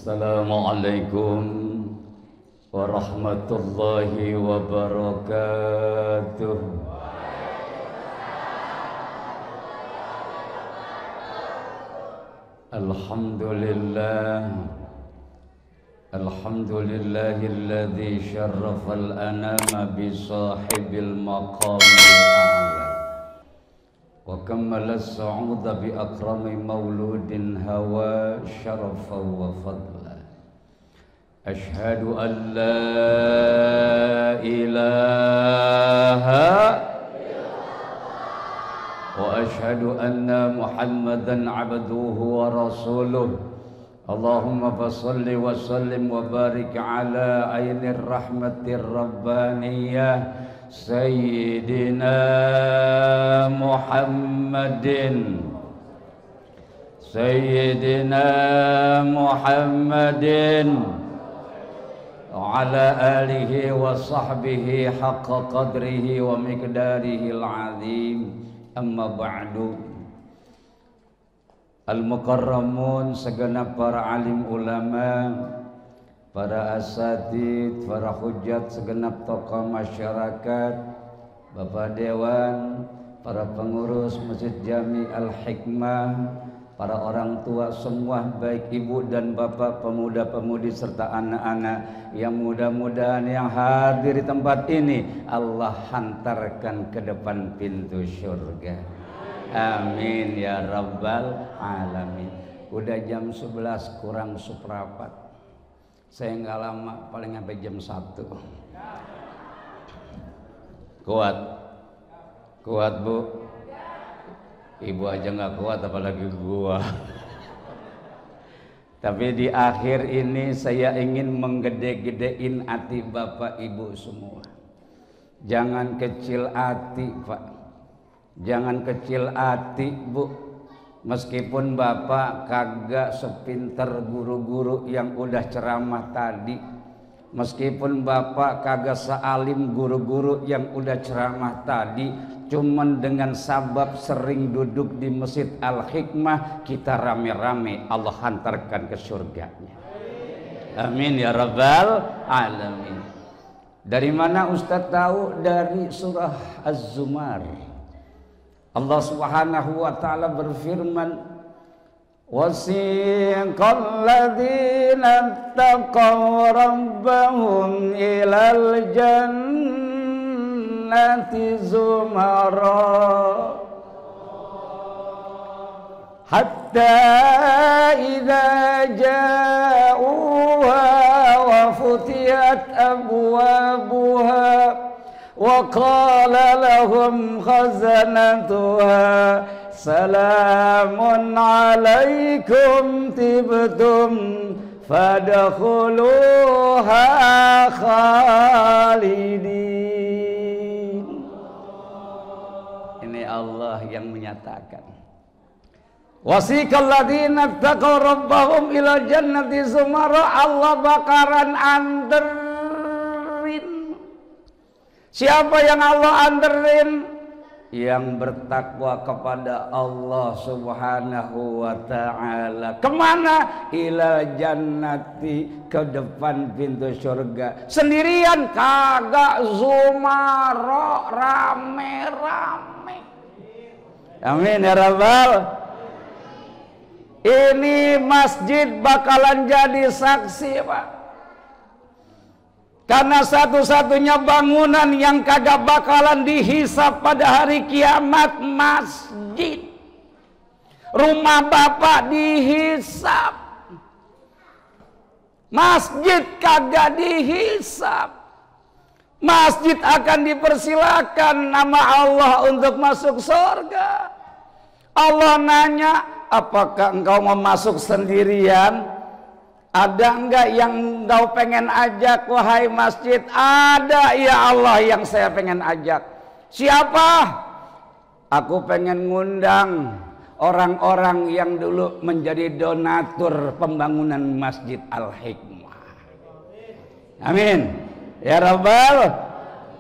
Assalamualaikum warahmatullahi wabarakatuh. Alhamdulillahilladzi syarrafal anama bi sahibil maqamil a'la wa kammala as-su'uda bi akrami mauludin hawa syarafa wa fadla. Ashhadu an la ilaha wa ashhadu anna Muhammadan abduhu wa rasuluh. Allahumma fassalli wa sallim wa barik ala ainir rahmatir rabbaniyah Sayyidina Muhammadin wa ala alihi wa sahbihi haqqa qadrihi wa miqdarihi al-azim. Amma ba'du. Al-mukarramun, segenap para alim ulama, para asatid, para hujat, segenap tokoh masyarakat, Bapak Dewan, para pengurus Masjid Jami Al-Hikmah, para orang tua semua, baik ibu dan bapak, pemuda-pemudi serta anak-anak yang mudah-mudahan yang hadir di tempat ini Allah hantarkan ke depan pintu surga. Amin ya rabbal alamin. Udah jam 11 kurang seperempat. Saya nggak lama, paling sampai jam 1. Kuat Bu. Ibu aja nggak kuat apalagi gua. Tapi di akhir ini saya ingin menggede-gedein hati bapak ibu semua. Jangan kecil hati Pak, jangan kecil hati Bu. Meskipun bapak kagak sepinter guru-guru yang udah ceramah tadi, meskipun bapak kagak sealim guru-guru yang udah ceramah tadi, cuman dengan sabab sering duduk di Masjid Al-Hikmah, kita rame-rame Allah hantarkan ke surganya. Amin ya rabbal alamin. Dari mana Ustaz tahu? Dari surah Az-Zumar. Allah Subhanahu wa taala berfirman, wasiqal ladzina taqaw rabbahum ilal jannati zumara hatta idza ja'uha wa futiyat abwabuha wa qala lahum khazanatuha salamun alaikum tibtum fadkhuluha khalidin. Ini Allah yang menyatakan, wasiqal ladzina taqaw rabbahum ila jannati zumara. Allah bakaran anterin. Siapa yang Allah anterin? Yang bertakwa kepada Allah Subhanahu wa ta'ala. Kemana? Ila jannati, ke depan pintu surga. Sendirian kagak, zumara, rame-rame. Amin ya rabbal. Ini masjid bakalan jadi saksi Pak, karena satu-satunya bangunan yang kagak bakalan dihisap pada hari kiamat masjid. Rumah bapak dihisap, masjid kagak dihisap. Masjid akan dipersilakan nama Allah untuk masuk surga. Allah nanya, apakah engkau mau masuk sendirian? Ada enggak yang engkau pengen ajak wahai masjid? Ada ya Allah yang saya pengen ajak. Siapa? Aku pengen ngundang orang-orang yang dulu menjadi donatur pembangunan Masjid Al-Hikmah. Amin ya rabbal.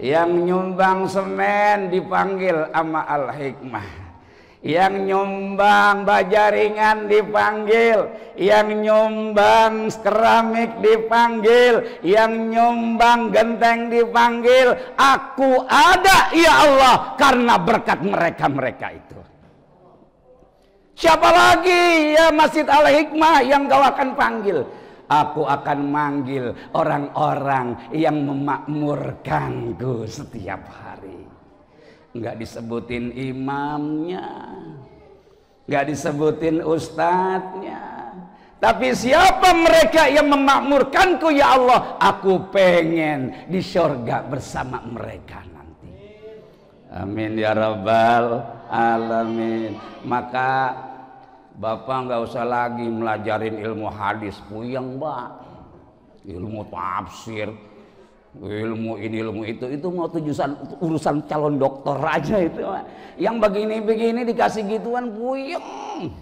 Yang nyumbang semen dipanggil sama Al-Hikmah, yang nyumbang baja ringan dipanggil, yang nyumbang keramik dipanggil, yang nyumbang genteng dipanggil. Aku ada ya Allah karena berkat mereka itu. Siapa lagi ya Masjid Al-Hikmah yang kau akan panggil? Aku akan manggil orang-orang yang memakmurkanku setiap hari. Enggak disebutin imamnya, enggak disebutin ustadznya, tapi siapa mereka yang memakmurkanku ya Allah? Aku pengen di surga bersama mereka nanti. Amin ya rabbal alamin. Maka Bapak nggak usah lagi melajarin ilmu hadis, puyeng Mbak. Ilmu tafsir, ilmu ini ilmu itu mau urusan calon dokter aja itu. Yang begini-begini dikasih gituan puyeng.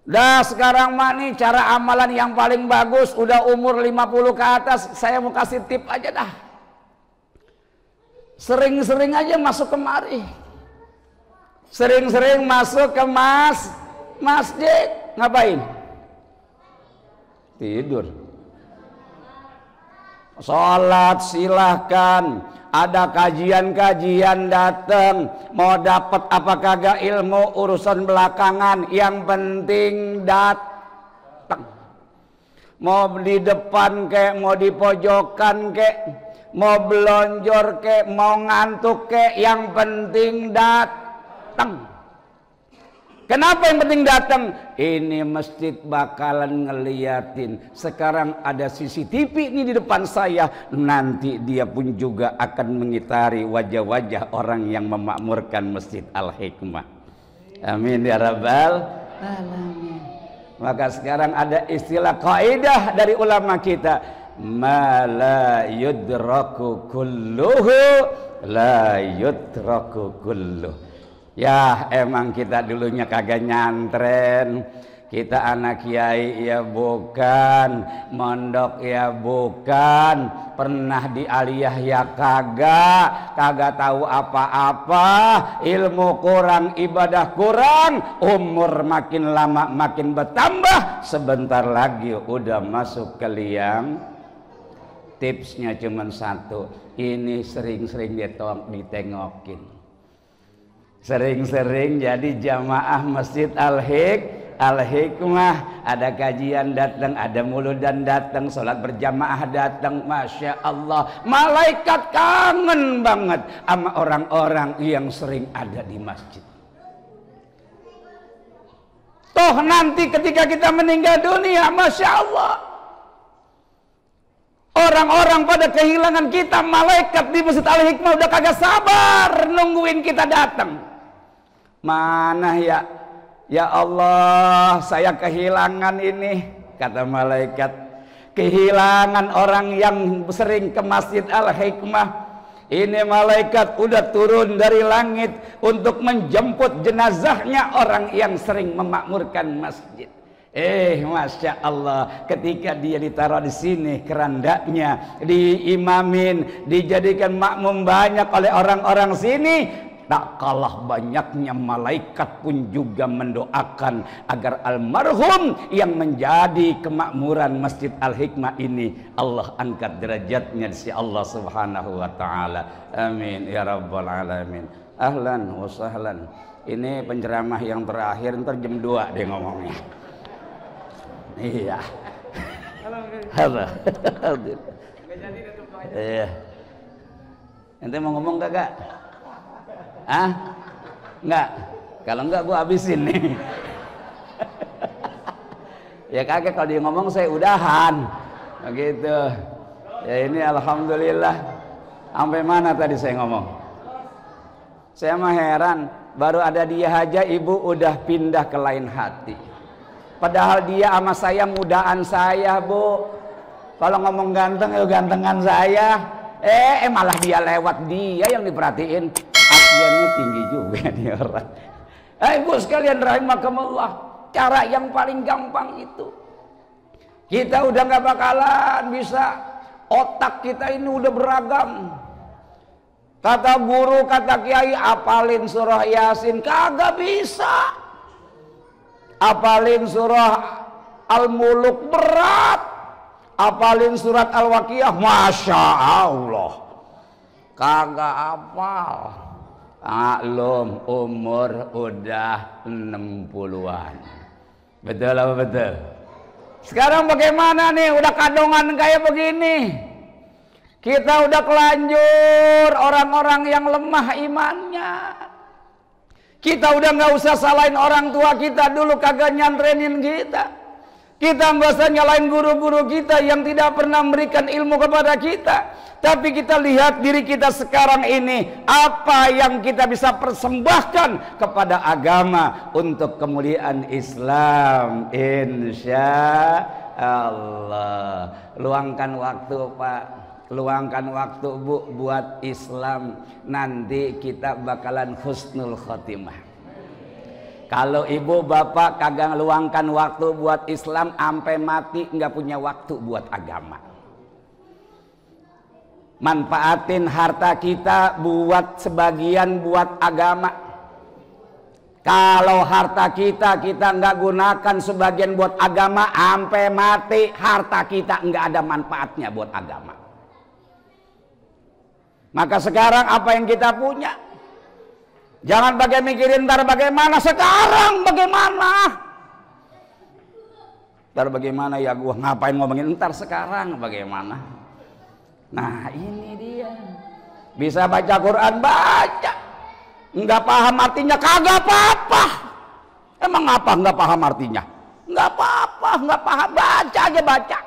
Dah sekarang mah nih cara amalan yang paling bagus udah umur 50 ke atas, saya mau kasih tip aja dah. Sering-sering aja masuk kemari. Sering-sering masuk ke masjid, ngapain? Tidur. Sholat silahkan, ada kajian-kajian datang, mau dapat apa kagak ilmu urusan belakangan, yang penting datang. Mau di depan kek, mau di pojokan kek, mau belonjor kek, mau ngantuk kek, yang penting datang. Kenapa yang penting datang? Ini masjid bakalan ngeliatin. Sekarang ada CCTV ini di depan saya. Nanti dia pun juga akan mengitari wajah-wajah orang yang memakmurkan Masjid Al-Hikmah. Amin ya rabbal alamin. Maka sekarang ada istilah kaidah dari ulama kita. Ma la yudraku kulluhu la yudraku kulluhu. Ya emang kita dulunya kagak nyantren, kita anak kiai ya bukan, mondok ya bukan, pernah di aliyah ya kagak tahu apa-apa, ilmu kurang, ibadah kurang, umur makin lama makin bertambah, sebentar lagi udah masuk ke liang. Tipsnya cuma satu, ini sering-sering ditengokin. Sering-sering jadi jamaah Masjid Al-Hikmah, ada kajian datang, ada muludan datang, sholat berjamaah datang, Masya Allah, malaikat kangen banget sama orang-orang yang sering ada di masjid. Toh nanti ketika kita meninggal dunia, Masya Allah, orang-orang pada kehilangan kita, malaikat di Masjid Al-Hikmah udah kagak sabar nungguin kita datang. Mana ya Allah, saya kehilangan ini, kata malaikat, kehilangan orang yang sering ke Masjid Al-Hikmah. Ini malaikat udah turun dari langit untuk menjemput jenazahnya orang yang sering memakmurkan masjid. Masya Allah, ketika dia ditaruh di sini, kerandanya diimamin, dijadikan makmum banyak oleh orang-orang sini, tak kalah banyaknya malaikat pun juga mendoakan agar almarhum yang menjadi kemakmuran Masjid Al-Hikmah ini Allah angkat derajatnya di sisi Allah Subhanahu wa taala. Amin ya rabbal alamin. Ahlan wa sahlan. Ini penceramah yang terakhir, ntar jam 2 deh ngomongnya. Iya. Halo. Iya. Ente mau ngomong kagak? Enggak. Kalau enggak gua habisin nih. Ya kagak, kalau dia ngomong saya udahan. Begitu. Ya ini alhamdulillah. Sampai mana tadi saya ngomong? Saya mah heran, baru ada dia aja ibu udah pindah ke lain hati. Padahal dia sama saya mudaan saya, Bu. Kalau ngomong ganteng ya gantengan saya. Malah dia lewat dia yang diperhatiin. Aksiannya tinggi juga nih orang. Ibu sekalian rahimakumullah, cara yang paling gampang itu. Kita udah nggak bakalan bisa, otak kita ini udah beragam. Kata guru, kata kiai, apalin surah Yasin, kagak bisa. Apalin surah Al-Muluk berat. Apalin surat Al-Waqiah, Masya Allah, kagak apal. Aklum umur udah 60-an. Betul apa betul? Sekarang bagaimana nih, udah kadongan kayak begini. Kita udah kelanjur orang-orang yang lemah imannya. Kita udah nggak usah salahin orang tua kita dulu kagak nyantrenin kita. Kita nggak usah nyalain guru-guru kita yang tidak pernah memberikan ilmu kepada kita. Tapi kita lihat diri kita sekarang ini, apa yang kita bisa persembahkan kepada agama untuk kemuliaan Islam. Insya Allah. Luangkan waktu Pak, luangkan waktu Bu buat Islam. Nanti kita bakalan husnul khotimah. Kalau ibu bapak kagak luangkan waktu buat Islam, sampai mati nggak punya waktu buat agama. Manfaatin harta kita buat sebagian buat agama. Kalau harta kita nggak gunakan sebagian buat agama, sampai mati harta kita nggak ada manfaatnya buat agama. Maka sekarang apa yang kita punya? Jangan mikirin ntar bagaimana, sekarang bagaimana. Ntar bagaimana ya, gua ngapain ngomongin ntar, sekarang bagaimana. Nah ini dia. Bisa baca Quran, baca. Nggak paham artinya, kagak apa-apa. Emang apa nggak paham artinya? Nggak apa-apa, nggak paham, baca aja, baca.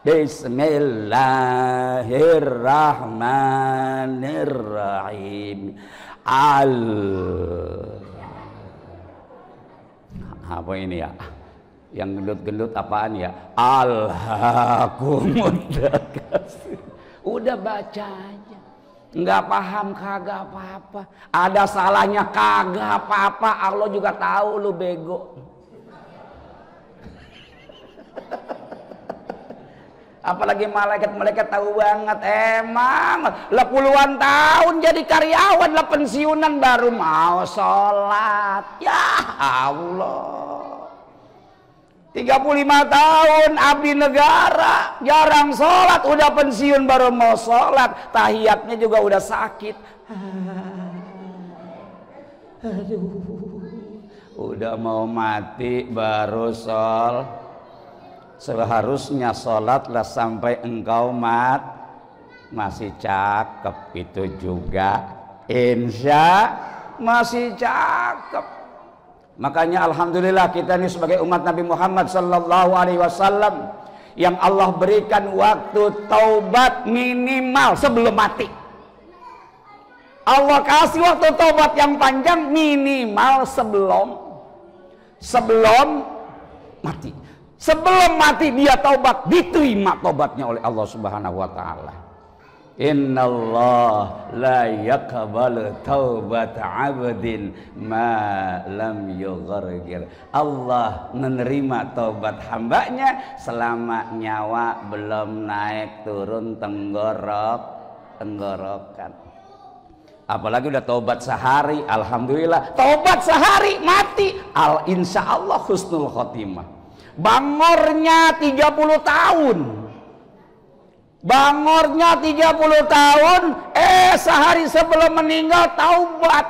Bismillahirrahmanirrahim. Apa ini ya? Yang gendut-gendut apaan ya? Alhaakumutakatsir. Udah baca aja. Nggak paham kagak apa-apa. Ada salahnya kagak apa-apa. Allah juga tahu lu bego. Apalagi malaikat tahu banget. Emang lah puluhan tahun jadi karyawan, lah pensiunan baru mau sholat. Ya Allah, 35 tahun abdi negara, jarang sholat, udah pensiun baru mau sholat. Tahiyatnya juga udah sakit. Aduh, udah mau mati baru sholat. Seharusnya sholatlah sampai engkau masih cakep. Itu juga insya masih cakep. Makanya alhamdulillah kita ini sebagai umat Nabi Muhammad sallallahu alaihi wasallam yang Allah berikan waktu taubat minimal sebelum mati. Allah kasih waktu taubat yang panjang minimal sebelum mati. Sebelum mati dia taubat, diterima taubatnya oleh Allah Subhanahu wa taala. Innallah la yaqbalu taubata 'abdin ma lam yughargir. Allah menerima taubat hambanya selama nyawa belum naik turun tenggorokan. Apalagi udah taubat sehari, alhamdulillah. Taubat sehari mati, insya Allah husnul khotimah. Bangornya 30 tahun. Bangornya 30 tahun, sehari sebelum meninggal taubat.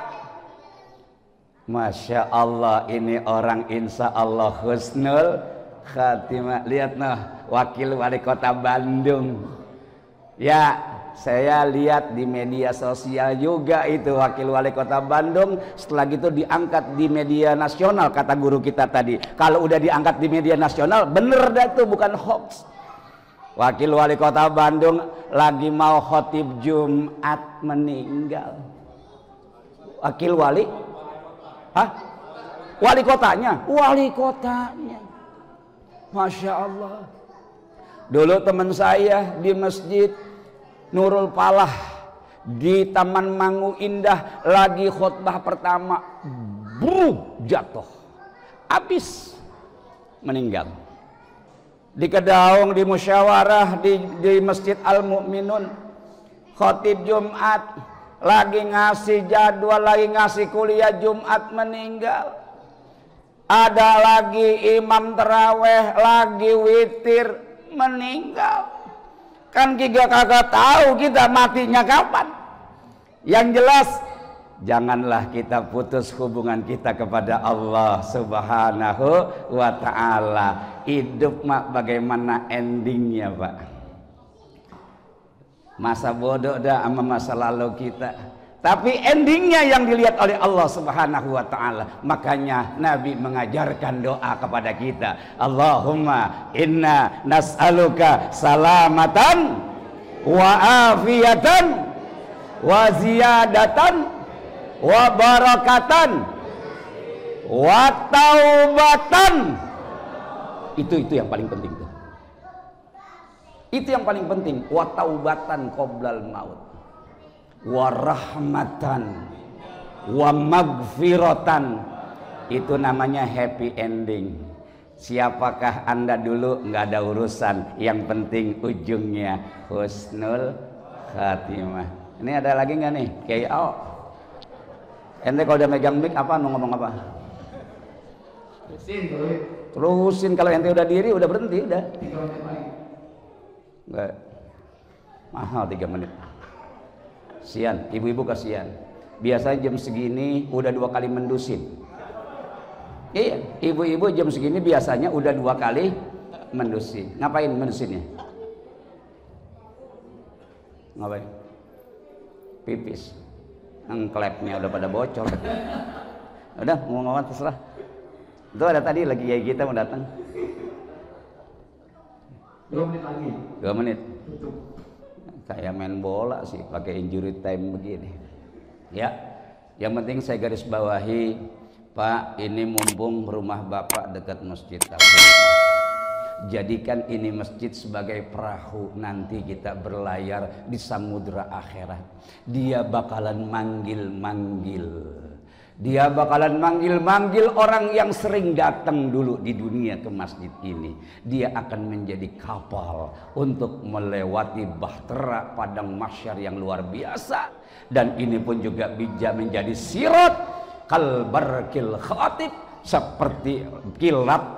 Masya Allah, ini orang insya Allah husnul khatimah. Lihat noh, wakil wali kota Bandung. Ya, saya lihat di media sosial juga itu wakil wali kota Bandung. Setelah gitu diangkat di media nasional, kata guru kita tadi. Kalau udah diangkat di media nasional, bener dah itu, bukan hoax. Wakil wali kota Bandung lagi mau khotib Jumat meninggal. Wakil wali? Hah? Wali kotanya? Wali kotanya. Masya Allah. Dulu teman saya di masjid Nurul Falah di Taman Mangu Indah lagi khutbah pertama, jatuh, habis, meninggal. Di Kedaung di musyawarah di Masjid Al Mukminun, khotib Jumat lagi ngasih jadwal, lagi ngasih kuliah Jumat meninggal. Ada lagi imam terawih, lagi witir meninggal. Kan kita kagak tahu kita matinya kapan. Yang jelas janganlah kita putus hubungan kita kepada Allah Subhanahu wa ta'ala. Hidup mak bagaimana endingnya, Pak? Masa bodoh dah sama masa lalu kita, tapi endingnya yang dilihat oleh Allah Subhanahu wa ta'ala. Makanya Nabi mengajarkan doa kepada kita, Allahumma inna nas'aluka salamatan wa afiyatan wa ziyadatan wa barakatan wa taubatan. Itu yang paling penting tuh. Itu yang paling penting, wa taubatan qoblal maut wa rahmatan wa magfiratan. Itu namanya happy ending. Siapakah Anda dulu nggak ada urusan, yang penting ujungnya husnul khatimah. Ini ada lagi nggak nih? Kayak ente kalau udah megang mic apa ngomong apa? Terusin. Kalau ente udah diri udah berhenti udah. 3 menit lagi. Enggak. Mahal 3 menit. Sian, ibu-ibu kasihan. Biasanya jam segini udah 2 kali mendusin. Iya, ibu-ibu jam segini biasanya udah 2 kali mendusin. Ngapain mendusinnya? Ngapain? Pipis. Klepnya udah pada bocor. Udah ngomong terserah. Itu ada tadi lagi ya kita mau datang. 2 menit lagi. 2 menit. Tutup. Kayak main bola sih pakai injury time begini. Ya, yang penting saya garis bawahi, Pak, ini mumpung rumah Bapak dekat masjid Al-Hikmah. Jadikan ini masjid sebagai perahu nanti kita berlayar di samudra akhirat. Dia bakalan manggil-manggil. Dia bakalan manggil-manggil orang yang sering datang dulu di dunia ke masjid ini. Dia akan menjadi kapal untuk melewati bahtera padang mahsyar yang luar biasa. Dan ini pun juga bisa menjadi sirat kalbarkil khatib, seperti kilat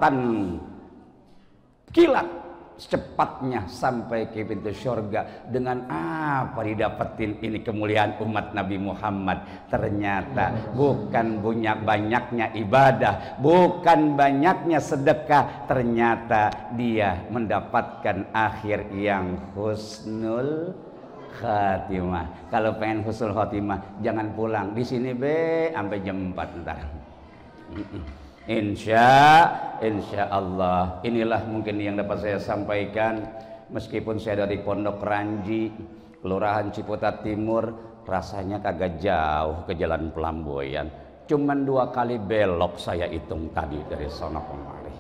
secepatnya sampai ke pintu surga. Dengan apa didapetin ini kemuliaan umat Nabi Muhammad? Ternyata bukan banyaknya ibadah, bukan banyaknya sedekah, ternyata dia mendapatkan akhir yang husnul khatimah. Kalau pengen husnul khatimah jangan pulang di sini sampai jam 4 ntar. Insya Allah. Inilah mungkin yang dapat saya sampaikan. Meskipun saya dari Pondok Ranji, Kelurahan Ciputat Timur, rasanya kagak jauh ke Jalan Pelamboyan. Cuman 2 kali belok saya hitung tadi dari sono kemari.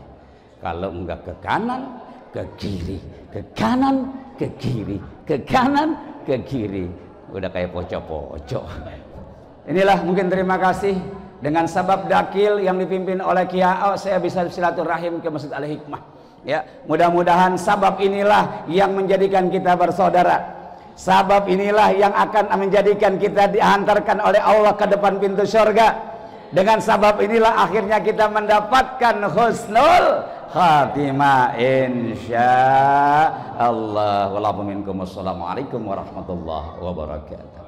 Kalau enggak ke kanan, ke kiri, ke kanan, ke kiri, ke kanan, ke kiri. Udah kayak pocok-pocok. Inilah mungkin, terima kasih. Dengan sabab dakil yang dipimpin oleh Kiai, saya bisa silaturahim ke Masjid Al-Hikmah. Ya, mudah-mudahan sabab inilah yang menjadikan kita bersaudara. Sabab inilah yang akan menjadikan kita dihantarkan oleh Allah ke depan pintu surga. Dengan sabab inilah akhirnya kita mendapatkan husnul khatimah insyaallah. Wassalamualaikum warahmatullahi wabarakatuh.